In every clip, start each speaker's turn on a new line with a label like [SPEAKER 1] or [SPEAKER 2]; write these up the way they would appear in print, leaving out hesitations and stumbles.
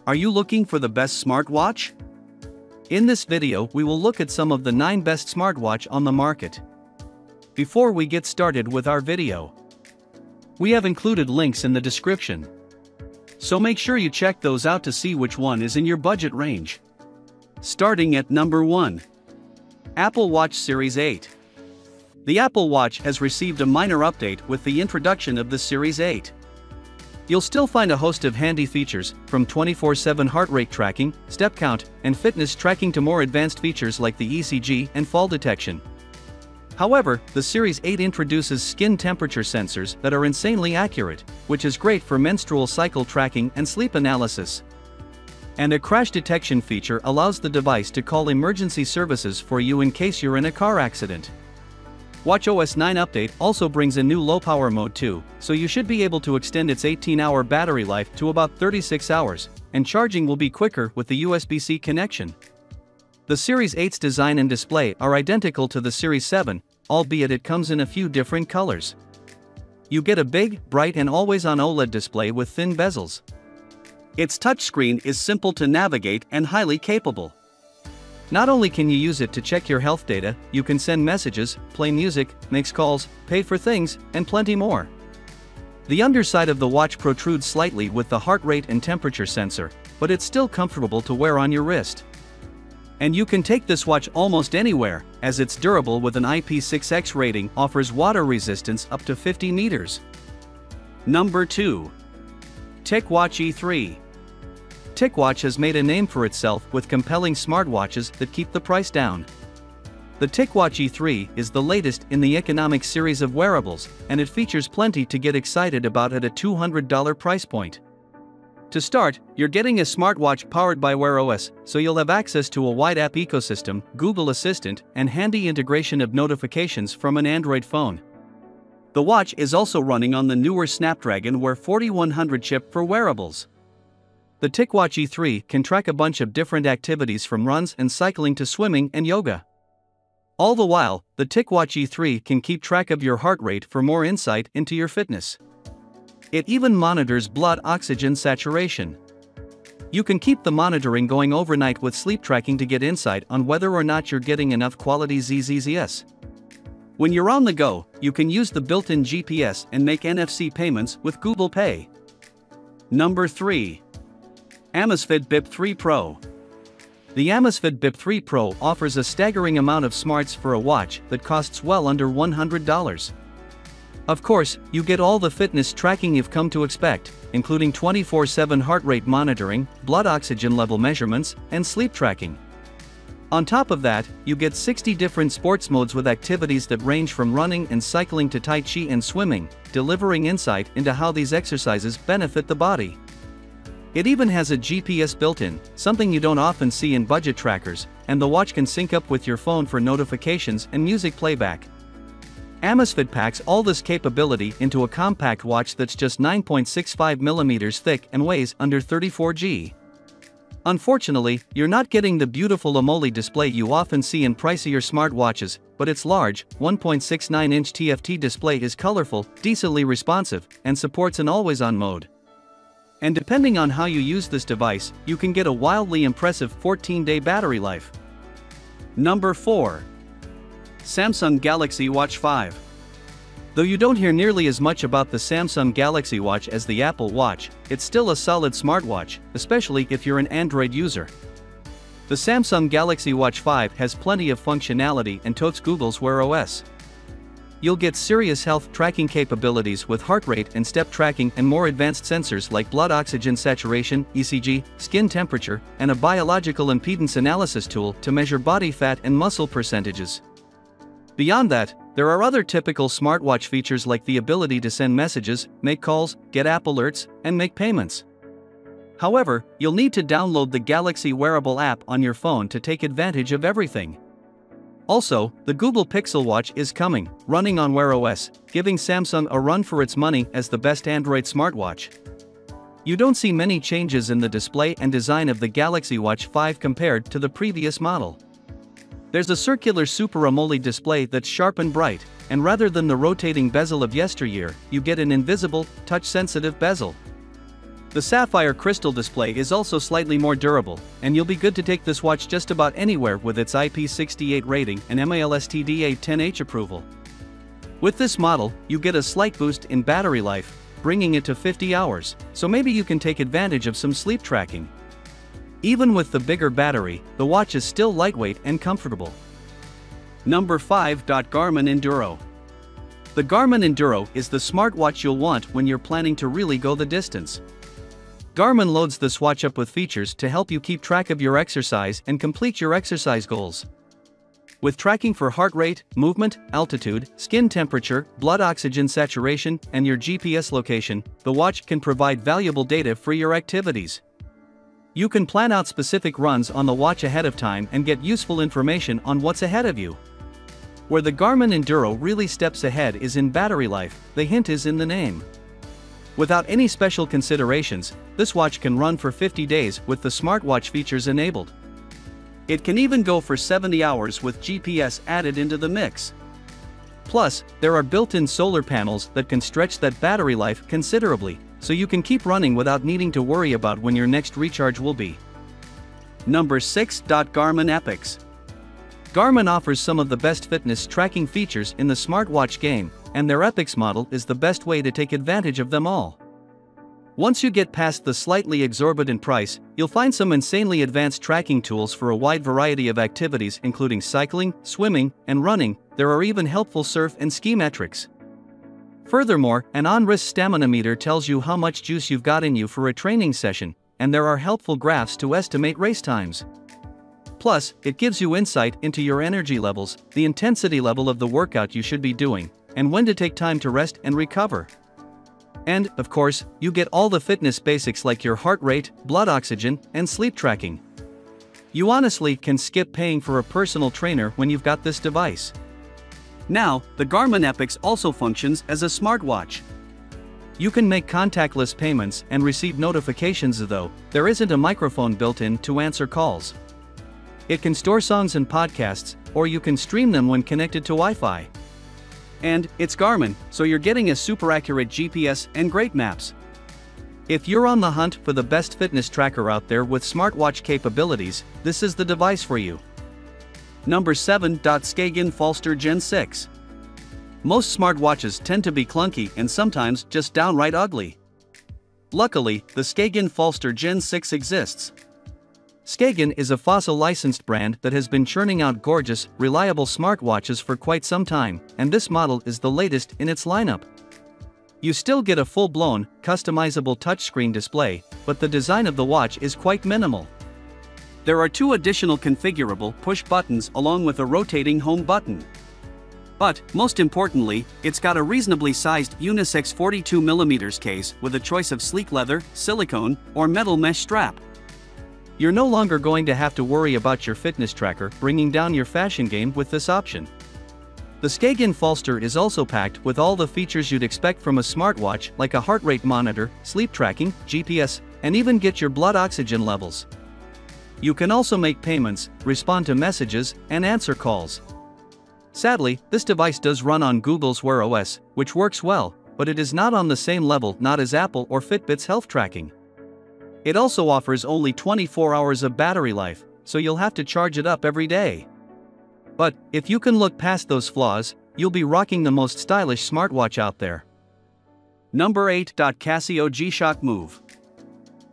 [SPEAKER 1] Are you looking for the best smartwatch? In this video, we will look at some of the 9 best smartwatch on the market. Before we get started with our video, we have included links in the description, so make sure you check those out to see which one is in your budget range. Starting at number 1. Apple Watch Series 8. The Apple Watch has received a minor update with the introduction of the Series 8. You'll still find a host of handy features, from 24/7 heart rate tracking, step count, and fitness tracking to more advanced features like the ECG and fall detection. However, the Series 8 introduces skin temperature sensors that are insanely accurate, which is great for menstrual cycle tracking and sleep analysis. And a crash detection feature allows the device to call emergency services for you in case you're in a car accident. watchOS 9 update also brings a new low-power mode too, so you should be able to extend its 18-hour battery life to about 36 hours, and charging will be quicker with the USB-C connection. The Series 8's design and display are identical to the Series 7, albeit it comes in a few different colors. You get a big, bright and always-on OLED display with thin bezels. Its touchscreen is simple to navigate and highly capable. Not only can you use it to check your health data, you can send messages, play music, make calls, pay for things, and plenty more. The underside of the watch protrudes slightly with the heart rate and temperature sensor, but it's still comfortable to wear on your wrist. And you can take this watch almost anywhere, as it's durable with an IP6X rating, offers water resistance up to 50 meters. Number 2. TicWatch E3. TicWatch has made a name for itself with compelling smartwatches that keep the price down. The TicWatch E3 is the latest in the economic series of wearables, and it features plenty to get excited about at a $200 price point. To start, you're getting a smartwatch powered by Wear OS, so you'll have access to a wide app ecosystem, Google Assistant, and handy integration of notifications from an Android phone. The watch is also running on the newer Snapdragon Wear 4100 chip for wearables. The TicWatch E3 can track a bunch of different activities from runs and cycling to swimming and yoga. All the while, the TicWatch E3 can keep track of your heart rate for more insight into your fitness. It even monitors blood oxygen saturation. You can keep the monitoring going overnight with sleep tracking to get insight on whether or not you're getting enough quality ZZS. When you're on the go, you can use the built-in GPS and make NFC payments with Google Pay. Number 3. Amazfit Bip 3 Pro. The Amazfit Bip 3 Pro offers a staggering amount of smarts for a watch that costs well under $100. Of course, you get all the fitness tracking you've come to expect, including 24/7 heart rate monitoring, blood oxygen level measurements, and sleep tracking. On top of that, you get 60 different sports modes with activities that range from running and cycling to Tai Chi and swimming, delivering insight into how these exercises benefit the body. It even has a GPS built-in, something you don't often see in budget trackers, and the watch can sync up with your phone for notifications and music playback. Amazfit packs all this capability into a compact watch that's just 9.65 mm thick and weighs under 34 g. Unfortunately, you're not getting the beautiful AMOLED display you often see in pricier smartwatches, but its large, 1.69-inch TFT display is colorful, decently responsive, and supports an always-on mode. And depending on how you use this device, you can get a wildly impressive 14-day battery life. Number 4. Samsung Galaxy Watch 5. Though you don't hear nearly as much about the Samsung Galaxy Watch as the Apple Watch, it's still a solid smartwatch, especially if you're an Android user. The Samsung Galaxy Watch 5 has plenty of functionality and totes Google's Wear OS. You'll get serious health tracking capabilities with heart rate and step tracking and more advanced sensors like blood oxygen saturation, ECG, skin temperature, and a biological impedance analysis tool to measure body fat and muscle percentages. Beyond that, there are other typical smartwatch features like the ability to send messages, make calls, get app alerts, and make payments. However, you'll need to download the Galaxy Wearable app on your phone to take advantage of everything. Also, the Google Pixel Watch is coming, running on Wear OS, giving Samsung a run for its money as the best Android smartwatch. You don't see many changes in the display and design of the Galaxy Watch 5 compared to the previous model. There's a circular Super AMOLED display that's sharp and bright, and rather than the rotating bezel of yesteryear, you get an invisible, touch-sensitive bezel. The sapphire crystal display is also slightly more durable, and you'll be good to take this watch just about anywhere with its IP68 rating and MALSTDA 10H approval. With this model, you get a slight boost in battery life, bringing it to 50 hours, so maybe you can take advantage of some sleep tracking. Even with the bigger battery, the watch is still lightweight and comfortable. Number 5. Garmin Enduro. The Garmin Enduro is the smartwatch you'll want when you're planning to really go the distance. Garmin loads this watch up with features to help you keep track of your exercise and complete your exercise goals. With tracking for heart rate, movement, altitude, skin temperature, blood oxygen saturation, and your GPS location, the watch can provide valuable data for your activities. You can plan out specific runs on the watch ahead of time and get useful information on what's ahead of you. Where the Garmin Enduro really steps ahead is in battery life, the hint is in the name. Without any special considerations, this watch can run for 50 days with the smartwatch features enabled. It can even go for 70 hours with GPS added into the mix. Plus, there are built-in solar panels that can stretch that battery life considerably, so you can keep running without needing to worry about when your next recharge will be. Number 6. Garmin Epix. Garmin offers some of the best fitness tracking features in the smartwatch game, and their Epix model is the best way to take advantage of them all. Once you get past the slightly exorbitant price, you'll find some insanely advanced tracking tools for a wide variety of activities including cycling, swimming, and running. There are even helpful surf and ski metrics. Furthermore, an on-wrist stamina meter tells you how much juice you've got in you for a training session, and there are helpful graphs to estimate race times. Plus, it gives you insight into your energy levels, the intensity level of the workout you should be doing, and when to take time to rest and recover. And, of course, you get all the fitness basics like your heart rate, blood oxygen, and sleep tracking. You honestly can skip paying for a personal trainer when you've got this device. Now, the Garmin Epix also functions as a smartwatch. You can make contactless payments and receive notifications, though there isn't a microphone built in to answer calls. It can store songs and podcasts, or you can stream them when connected to Wi-Fi. And it's Garmin, so you're getting a super accurate GPS and great maps. If you're on the hunt for the best fitness tracker out there with smartwatch capabilities, this is the device for you. Number 7. Skagen Falster Gen 6. Most smartwatches tend to be clunky and sometimes just downright ugly. Luckily, the Skagen Falster Gen 6 exists. Skagen is a fossil-licensed brand that has been churning out gorgeous, reliable smartwatches for quite some time, and this model is the latest in its lineup. You still get a full-blown, customizable touchscreen display, but the design of the watch is quite minimal. There are 2 additional configurable push buttons along with a rotating home button. But, most importantly, it's got a reasonably sized unisex 42mm case with a choice of sleek leather, silicone, or metal mesh strap. You're no longer going to have to worry about your fitness tracker bringing down your fashion game with this option. The Skagen Falster is also packed with all the features you'd expect from a smartwatch like a heart rate monitor, sleep tracking, GPS, and even get your blood oxygen levels. You can also make payments, respond to messages, and answer calls. Sadly, this device does run on Google's Wear OS, which works well, but it is not on the same level not as Apple or Fitbit's health tracking. It also offers only 24 hours of battery life, so you'll have to charge it up every day. But, if you can look past those flaws, you'll be rocking the most stylish smartwatch out there. Number 8. Casio GShock Move.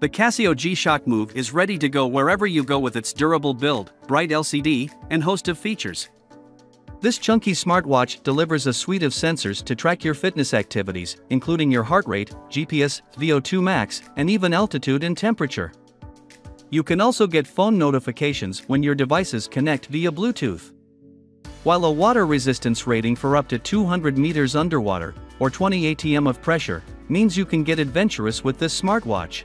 [SPEAKER 1] The Casio GShock Move is ready to go wherever you go with its durable build, bright LCD, and host of features. This chunky smartwatch delivers a suite of sensors to track your fitness activities, including your heart rate, GPS, VO2 max, and even altitude and temperature. You can also get phone notifications when your devices connect via Bluetooth. While a water resistance rating for up to 200 meters underwater, or 20 atm of pressure, means you can get adventurous with this smartwatch.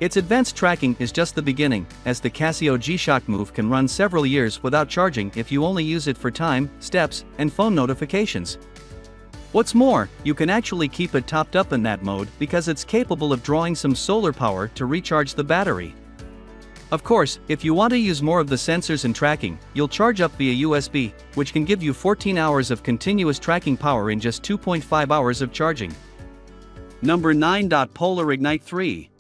[SPEAKER 1] Its advanced tracking is just the beginning, as the Casio GShock Move can run several years without charging if you only use it for time, steps, and phone notifications. What's more, you can actually keep it topped up in that mode because it's capable of drawing some solar power to recharge the battery. Of course, if you want to use more of the sensors and tracking, you'll charge up via USB, which can give you 14 hours of continuous tracking power in just 2.5 hours of charging. Number 9. Polar Ignite 3.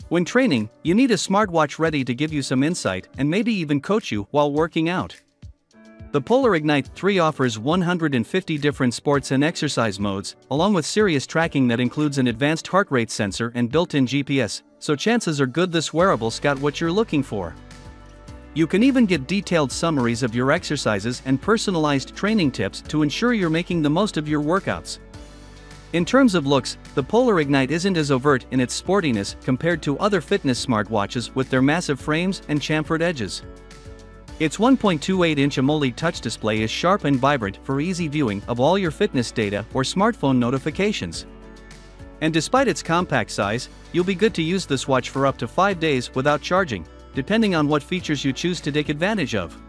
[SPEAKER 1] When training, you need a smartwatch ready to give you some insight and maybe even coach you while working out. The Polar Ignite 3 offers 150 different sports and exercise modes, along with serious tracking that includes an advanced heart rate sensor and built-in GPS, so chances are good this wearable's got what you're looking for. You can even get detailed summaries of your exercises and personalized training tips to ensure you're making the most of your workouts. In terms of looks, the Polar Ignite isn't as overt in its sportiness compared to other fitness smartwatches with their massive frames and chamfered edges. Its 1.28-inch AMOLED touch display is sharp and vibrant for easy viewing of all your fitness data or smartphone notifications. And despite its compact size, you'll be good to use this watch for up to 5 days without charging, depending on what features you choose to take advantage of.